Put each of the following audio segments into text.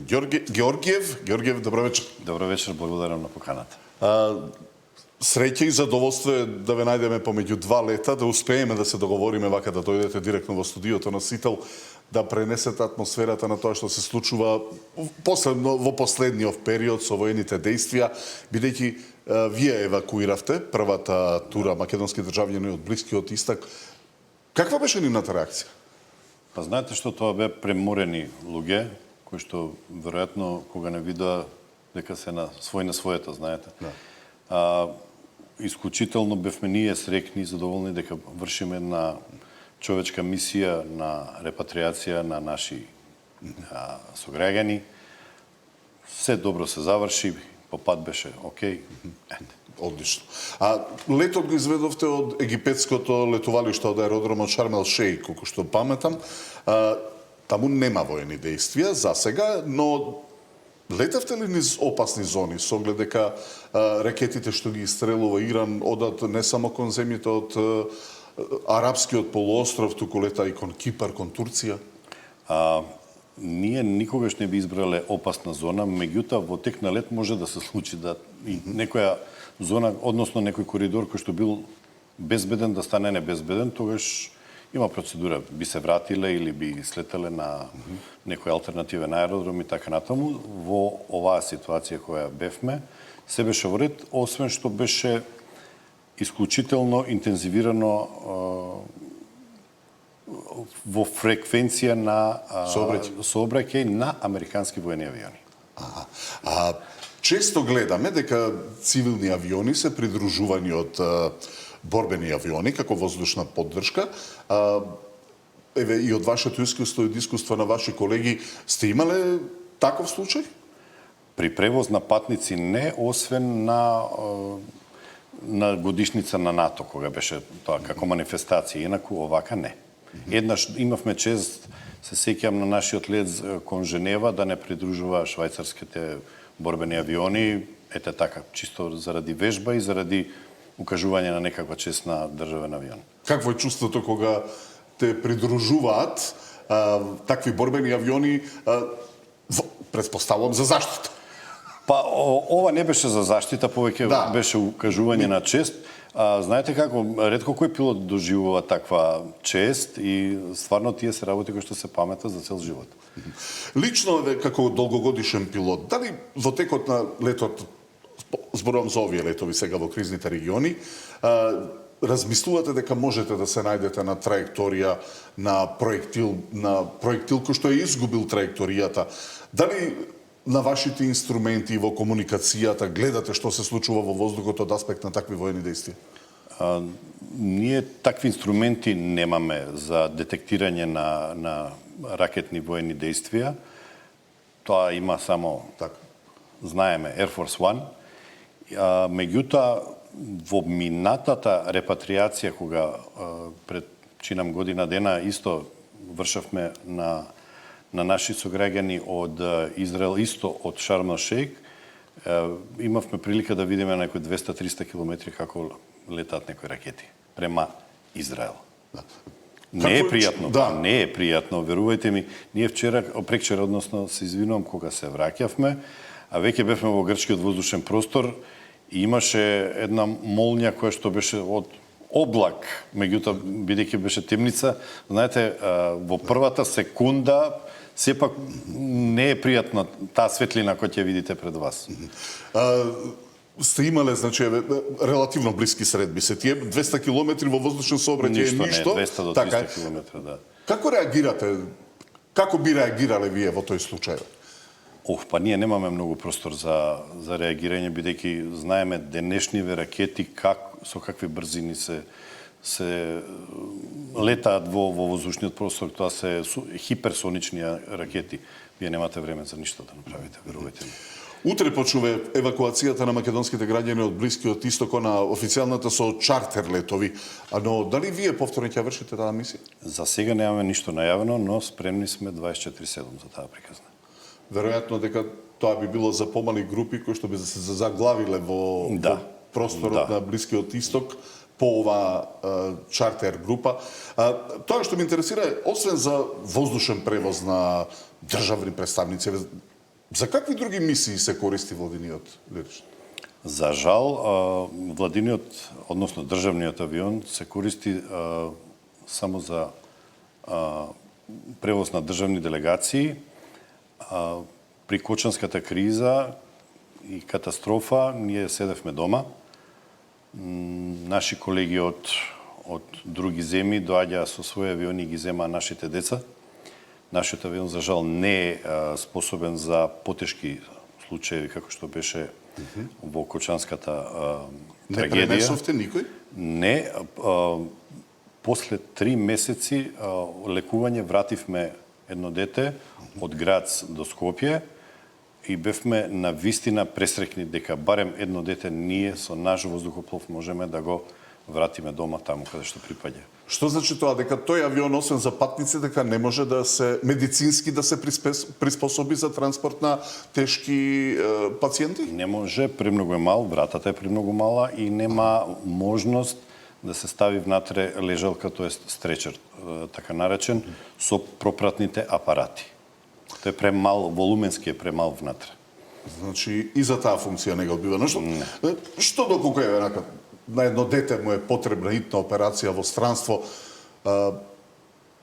Георгиев, добро вечер. Добро вечер, благодарам на поканата. Среќа и задоволство е да ве најдеме помеѓу два лета, да успееме да се договориме вака да дојдете директно во студиото на Сител, да пренесете атмосферата на тоа што се случува во последниот период со воените дејствија, бидејќи вие евакуиравте првата тура македонски државјани од Блискиот Исток. Каква беше нивната реакција? Па знаете што тоа бе преморени луѓе, кои што веројатно кога не видоа дека се на своето, знаете. Да. Исклучително бевме ние срекни и задоволни дека вршиме една човечка мисија на репатриација на наши сограѓани. Се добро се заврши, по пат беше окей. Одлично. Летот го изведовте од египетското летувалиште од аеродромот Шарм ел Шејх, колку што паметам. Таму нема воени дејствија за сега, но летевте ли низ опасни зони, со оглед дека ракетите што ги истрелува Иран одат не само кон земјите од Арапскиот полуостров, туку лета и кон Кипар, кон Турција? Ние никогаш не би избрале опасна зона, меѓутоа во тек на лет може да се случи да и некоја зона, односно некој коридор кој што бил безбеден да стане небезбеден, тогаш има процедура, би се вратиле или би слетеле на некој алтернативен аеродром и така натаму. Во оваа ситуација која бевме, се беше во ред, освен што беше исклучително интензивирано во фреквенција на сообраќај на американски воени авиони. Често гледаме дека цивилни авиони се придружувани од борбени авиони како воздушна поддршка. Еве и од вашето искуство и искуство на ваши колеги, сте имале таков случај? При превоз на патници не, освен на годишница на НАТО, кога беше тоа како манифестација, инаку овака не. Еднаш имавме чест, се сеќавам на нашиот лет кон Женева, да не придружува швајцарските борбени авиони, ете така, чисто заради вежба и заради укажување на некаква чест на државен авион. Какво е чувството кога те придружуваат такви борбени авиони, претпоставувам за заштита? Па, ова не беше за заштита, повеќе беше укажување на чест. Знаете како, ретко кој пилот доживува таква чест и стварно тие се работи кои што се памета за цел живот. Лично, како долгогодишен пилот, дали во текот на летот, зборувам за овие летови сега во кризните региони, размислувате дека можете да се најдете на траекторија на проектил кој што е изгубил траекторијата? Дали на вашите инструменти во комуникацијата гледате што се случува во воздухот од аспект на такви воени дејствија? Ние такви инструменти немаме за детектирање на ракетни воени дејствија. Тоа има само, знаеме, Air Force One. Меѓутоа, во минатата репатриација, кога пред чинам година дена исто вршавме на наши сограѓани од Израел, исто од Шарм ел Шејх, имавме прилика да видиме некои 200-300 километри како летаат некои ракети према Израел. Не е пријатно, не е пријатно, верувајте ми. Ние прекчера, односно се извинувам, кога се враќавме, а веќе бевме во грчкиот воздушен простор и имаше една молња која што беше од облак, меѓутоа бидејќи беше темница, знаете, во првата секунда сепак не е пријатна таа светлина која ќе видите пред вас. Сте имале, значи, релативно блиски средби се тие, 200 километри во воздушен сообраќај е ништо. Не, 200 до 300 километра, да. Како реагирате? Како би реагирале вие во тој случај? Па ние немаме многу простор за реагирање, бидејќи знаеме денешниве ракети со какви брзини се летаат во воздушниот простор, тоа се хиперсонични ракети. Вие немате време за ништо да направите, верувајте ми. Утре почнува евакуацијата на македонските граѓани од Блискиот Исток на официјалната со чартер летови. Но дали вие повторно ќе вршите таа мисија? За сега немаме ништо најавено, но спремни сме 24/7 за таа приказна. Веројатно дека тоа би било за помали групи кои што би се заглавиле во просторот на Блискиот Исток по оваа чартер група. Тоа што ме интересира е, освен за воздушен превоз на државни представници, За какви други мисии се користи владиниот летиште? За жал, владиниот, односно државниот авион се користи само за превоз на државни делегации. При Кочанската криза и катастрофа ние седевме дома. Наши колеги од други земји доаѓаа со своји авиони и ги земаа нашите деца. Нашиот авион, за жал, не е способен за потешки случаи, како што беше во Кочанската трагедија. Не пренесовте никој? Не. После 3 месеци лекување вративме едно дете од Грац до Скопје и бевме на вистина пресрекни дека барем едно дете ние со наш воздухоплов можеме да го вратиме дома таму каде што припаѓа. Што значи тоа? Дека тој авион, освен за патници, дека не може да се медицински да се приспособи за транспорт на тешки пациенти? Не може, премногу е мал, вратата е премногу мала и нема можност да се стави внатре лежалка, тоест стречер, така наречен, со пропратните апарати. Тој е премал, волуменски е премал внатре. Значи и за таа функција не го одбива. Што доколку е на едно дете му е потребна итна операција во странство,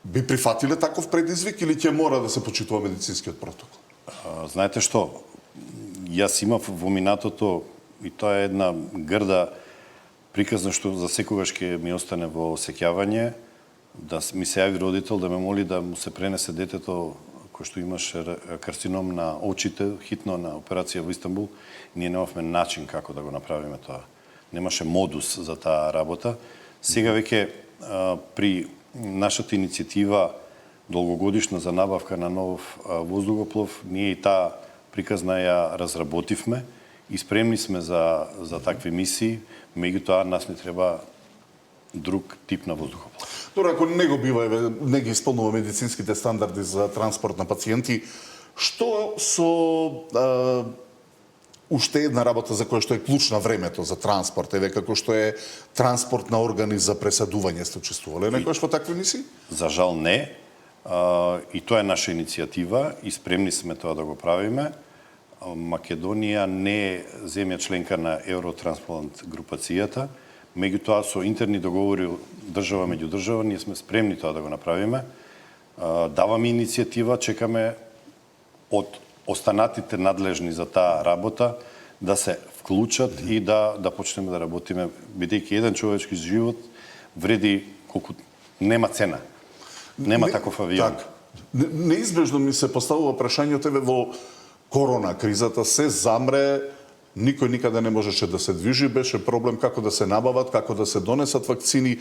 би прифатиле таков предизвик или ќе мора да се почитува медицинскиот протокол? Знаете што? Јас имав во минатото, и тоа е една грда приказна што за секогаш ќе ми остане во сеќавање, да ми се јави родител да ме моли да му се пренесе детето кој што имаше карцином на очите, хитно на операција во Истанбул. Ние немавме начин како да го направиме тоа. Немаше модус за таа работа. Сега веќе при нашата иницијатива долгогодишна за набавка на нов воздухоплов, ние и таа приказна ја разработивме и спремни сме за такви мисии, меѓутоа нас не треба друг тип на воздухоплов. Добро, ако не го бива, не ги исполнува медицинските стандарди за транспорт на пациенти, што со уште една работа за која што е клучна времето за транспорт, еве како што е транспорт на органи за пресадување, сте учествувале некојаш во такви мисии? За жал не. И тоа е наша иницијатива и спремни сме тоа да го правиме. Македонија не е земја членка на Евротрансплант групацијата, меѓутоа со интерни договори држава меѓу држава ние сме спремни тоа да го направиме. Даваме иницијатива, чекаме од останатите надлежни за таа работа да се вклучат и да почнеме да работиме, бидејќи еден човечки живот вреди колку нема цена. Нема таков авион. Так. Неизбежно ми се поставува прашањето, еве во корона кризата се замре, никој никаде не можеше да се движи, беше проблем како да се набават, како да се донесат вакцини.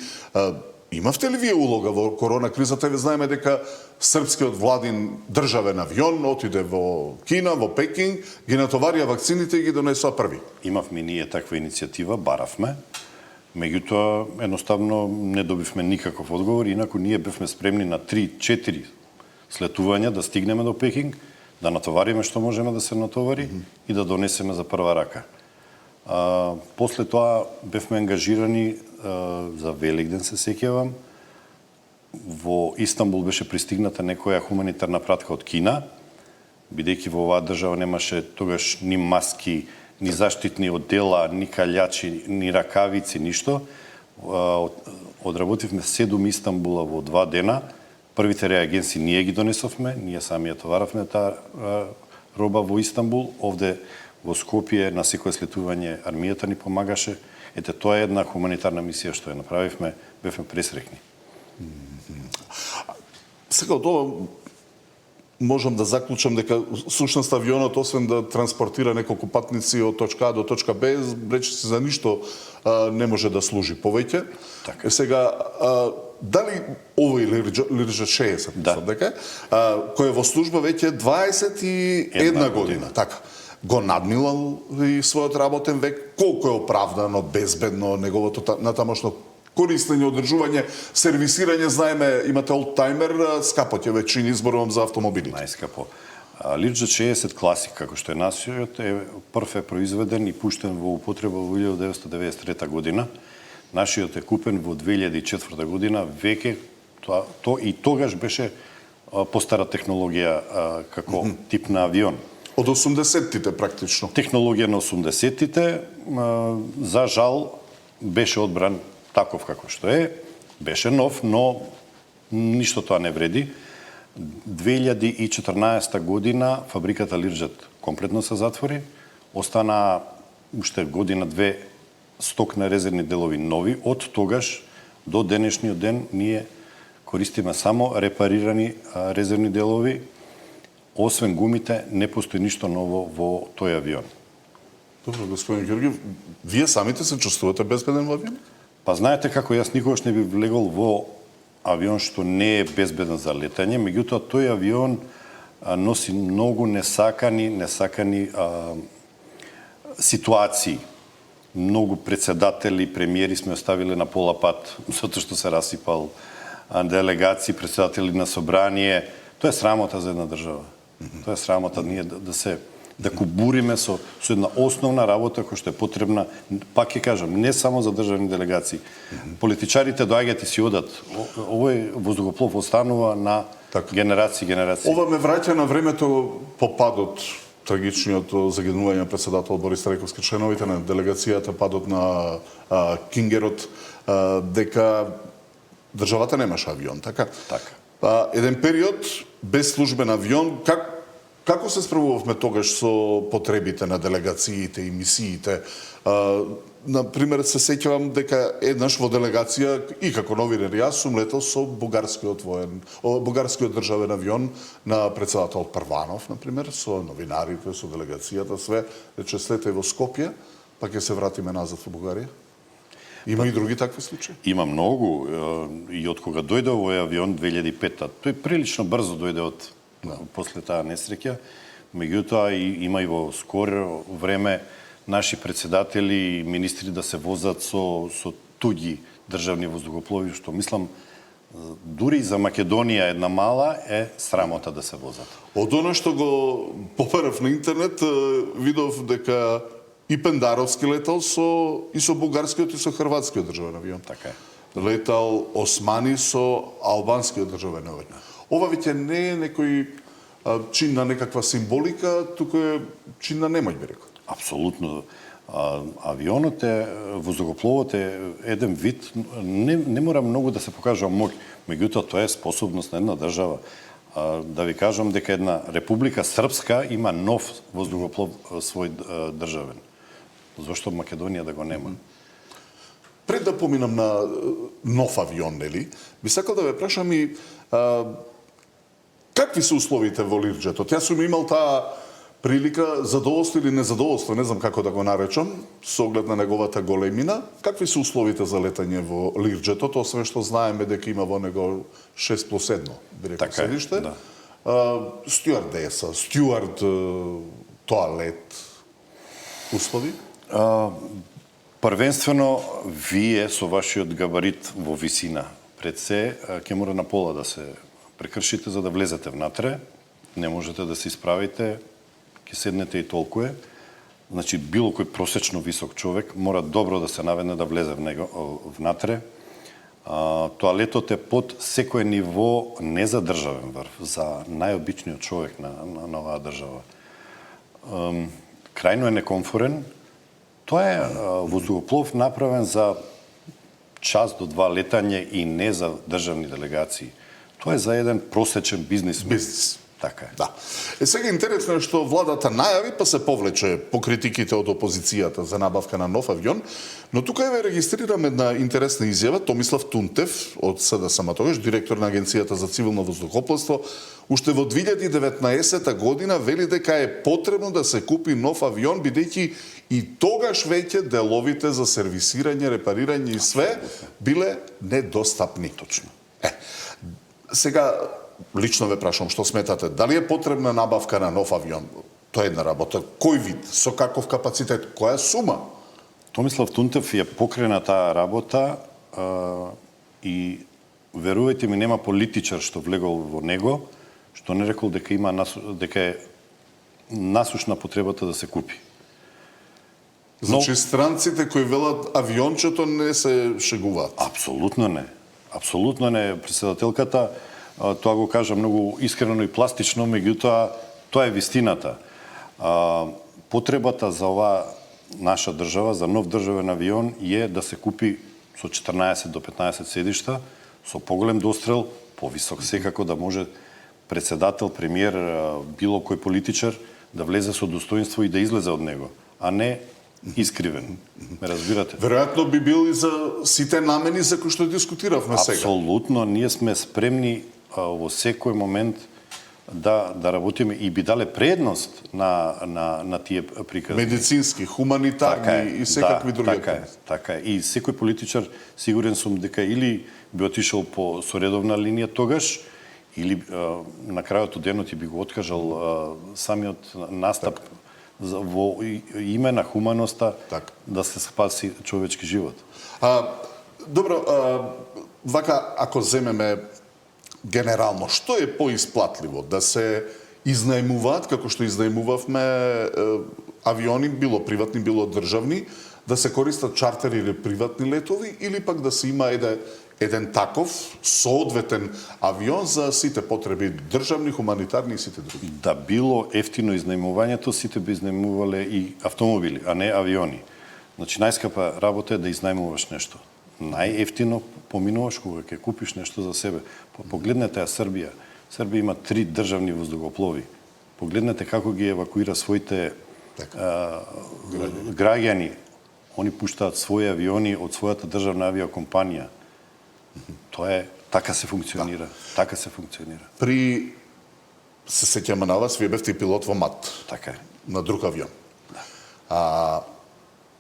Имавте ли вие улога во корона кризата? Ве знаеме дека српскиот владин државен авион отиде во Кина, во Пекинг, ги натоварија вакцините и ги донесоа први. Имавме ние таква иницијатива, баравме, меѓутоа едноставно не добивме никаков одговор, инаку ние бевме спремни на 3-4 слетувања да стигнеме до Пекинг, да натовариме што можеме да се натовари и да донесеме за прва рака. После тоа бевме ангажирани за Великден, се сеќавам. Во Истанбул беше пристигната некоја хуманитарна пратка од Кина, бидејќи во оваа држава немаше тогаш ни маски, ни заштитни одела, ни калјачи, ни ракавици, ништо. Одработивме 7 Истанбула во 2 дена. Првите реагенси ние ги донесовме, ние сами ја товаравме таа роба во Истанбул. Овде во Скопје на секое слетување армијата ни помагаше. Ете, тоа е една хуманитарна мисија што ја направивме, бевме пресрекни. Сега од ова можам да заклучам дека сушност авионот, освен да транспортира неколку патници од точка А до точка Б, речиси за ништо не може да служи повеќе. Така. Сега, дали овој Лирџа 60, мислам дека, кој е во служба веќе 21 година, така, го надмилал и својот работен век, колку е оправдано, безбедно неговото натамошно користење, одржување, сервисирање, знаеме, имате олдтаймер, скапо ќе веќе изборувам за автомобили. Најскапо. Лирџа 60 класик, како што е нашиот, прв е произведен и пуштен во употреба во 1993 година. Нашиот е купен во 2004 година, веќе то и тогаш беше постара технологија како тип на авион. Од 80-тите практично. Технологија на 80-тите, за жал, беше одбран таков како што е, беше нов, но ништо тоа не вреди. 2014 година фабриката Лирџет комплетно се затвори, остана уште година-две стокна резервни делови нови. Од тогаш до денешниот ден ние користиме само репарирани резервни делови. Освен гумите, не постои ништо ново во тој авион. Добро, господин Георгиев, вие самите се чувствувате безбеден во авион? Па знаете како, јас никогаш не би влегол во авион што не е безбеден за летање, меѓутоа тој авион носи многу несакани ситуации. Многу председатели, премиери сме оставиле на пола пат, затоа што се расипал, делегации, председатели на собрание. Тоа е срамота за една држава. Тоа е срамота ние да кубуриме со една основна работа која што е потребна, пак ќе кажам, не само за државни делегации. Политичарите доаѓаат и си одат. Овој воздухоплов останува на генерации. Ова ме враќа на времето по падот, трагичниот загинување на председател Борис Трајковски, членовите на делегацијата, падот на Кингерот, дека државата немаше авион, така? Така. Еден период без службен авион, како се справувавме тогаш со потребите на делегациите и мисиите? Например, се сеќавам дека еднаш во делегација и како новинар јас сум летал со бугарскиот државен авион на председател Прванов, например, со новинарите, со делегацијата, све, рече слете во Скопје, па ќе се вратиме назад во Бугарија. Има и други такви случаи? Има многу. И од кога дојде овој авион 2005-та, тој прилично брзо дојде после таа несреќа, меѓутоа има и во скоро време наши председатели и министри да се возат со туѓи државни воздухоплови, што мислам дури за Македонија една мала е срамота да се возат. Од оно што го поперав на интернет, видов дека и Пендаровски летал и со бугарскиот и со хрватскиот државен авион. Така е. Летал Османи со албанскиот државен авион. Ова веќе не е некој чин на некаква символика, туку е чин на немој, би рекол. Апсолутно. Авионот воздухопловот е еден вид, не мора многу да се покажува моќ, меѓутоа тоа е способност на една држава. Да ви кажам дека една Република Српска има нов воздухоплов свој државен. Зошто Македонија да го нема? Пред да поминам на нов авион, нели, би сакал да ве прашам и какви се условите во Лирџетот? Јас сум имал таа прилика, задоволство или незадоволство, не знам како да го наречам, со оглед на неговата големина. Какви се условите за летање во Лирџетот, освен што знаеме дека има во него 6+1, би рекол, седиште? Да. Стюардеса, стюард, тоалет, услови? Првенствено, вие со вашиот габарит во висина, пред се, ќе мора на пола да се прекршите за да влезете внатре, не можете да се исправите, ќе седнете и толку е. Значи, било кој просечно висок човек мора добро да се наведне да влезе внатре. Тоалетот е под секој ниво не за државен врв, за најобичниот човек на оваа држава. Крајно е некомфорен. Тоа е воздухоплов направен за час до два летање и не за државни делегации. Тоа е за еден просечен бизнисмен. Така е. Да. Сега интересно е што владата најави, па се повлече по критиките од опозицијата за набавка на нов авион, но тука еве регистрирам една интересна изјава. Томислав Тунтев од СДСМ тогаш, директор на Агенцијата за цивилно воздухопловство, уште во 2019 година вели дека е потребно да се купи нов авион, бидејќи и тогаш веќе деловите за сервисирање, репарирање и све биле недостапни. Точно. Сега лично ве прашам, што сметате? Дали е потребна набавка на нов авион? Тоа е една работа. Кој вид? Со каков капацитет? Која сума? Томислав Тунтев ја покрена таа работа и верувајте ми, нема политичар што влегол во него, што не рекол дека е насушна потребата да се купи. Значи странците кои велат авиончето не се шегуваат? Апсолутно не. Апсолутно не. Председателката тоа го кажа многу искрено и пластично, меѓутоа тоа е вистината. Потребата за оваа наша држава, за нов државен авион, е да се купи со 14 до 15 седишта, со поголем дострел, повисок секако, да може председател, премиер, било кој политичар да влезе со достоинство и да излезе од него, а не искривен. Ме разбирате? Веројатно би бил и за сите намени за кои што дискутиравме сега. Апсолутно, ние сме спремни во секој момент да работиме и би дале предност на тие приказни. Медицински, хуманитарни и секакви други. Така е. И секој политичар, сигурен сум дека или би отишол со редовна линија тогаш, или на крајот од денот и би го откажал самиот настап во име на хуманоста да се спаси човечки живот. Добро, вака ако земеме генерално, што е поисплатливо? Да се изнајмуваат, како што изнајмувавме авиони, било приватни, било државни, да се користат чартери или приватни летови, или пак да се има еден таков соодветен авион за сите потреби државни, хуманитарни и сите други? Да било ефтино изнајмувањето, сите би изнајмувале и автомобили, а не авиони. Значи, најскапа работа е да изнајмуваш нешто. Најефтино поминуваш кога ќе купиш нешто за себе. Погледнете Србија. Србија има 3 државни воздухоплови. Погледнете како ги евакуира своите граѓани. Они пуштаат своји авиони од својата државна авиокомпанија. Тоа е, така се функционира. Така се функционира. Се сеќаме на вас, вие бевте и пилот во МАТ. Така е. На друг авион.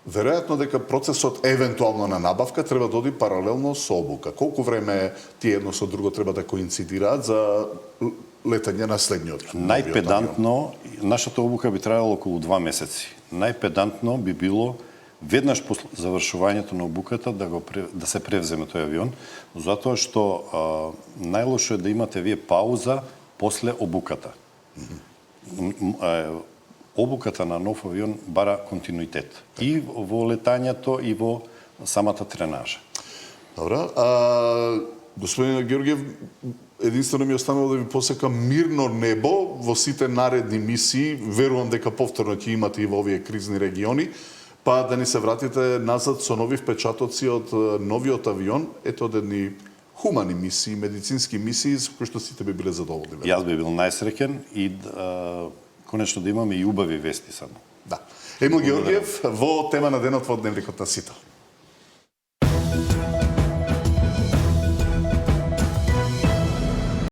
Веројатно дека процесот евентуално на набавка треба да оди паралелно со обука. Колку време тие едно со друго треба да коинцидираат за летање на следниот? Најпедантно, нашата обука би трајала околу 2 месеци. Најпедантно би било веднаш после завршувањето на обуката да се превземе тој авион, затоа што најлошо е да имате вие пауза после обуката. Обуката на нов авион бара континуитет и во летањето и во самата тренажа. Добра. Господин Георгиев, единствено ми останало да ви посекам мирно небо во сите наредни мисии. Верувам дека повторно ќе имате и во овие кризни региони, па да ни се вратите назад со нови впечатоци од новиот авион, ето од едни хумани мисии, медицински мисии, со кои што сите би биле задоволни. Јас би бил најсреќен и конечно да имаме и убави вести само. Да. Емил Георгиев во тема на денот во Дневникот на Сито.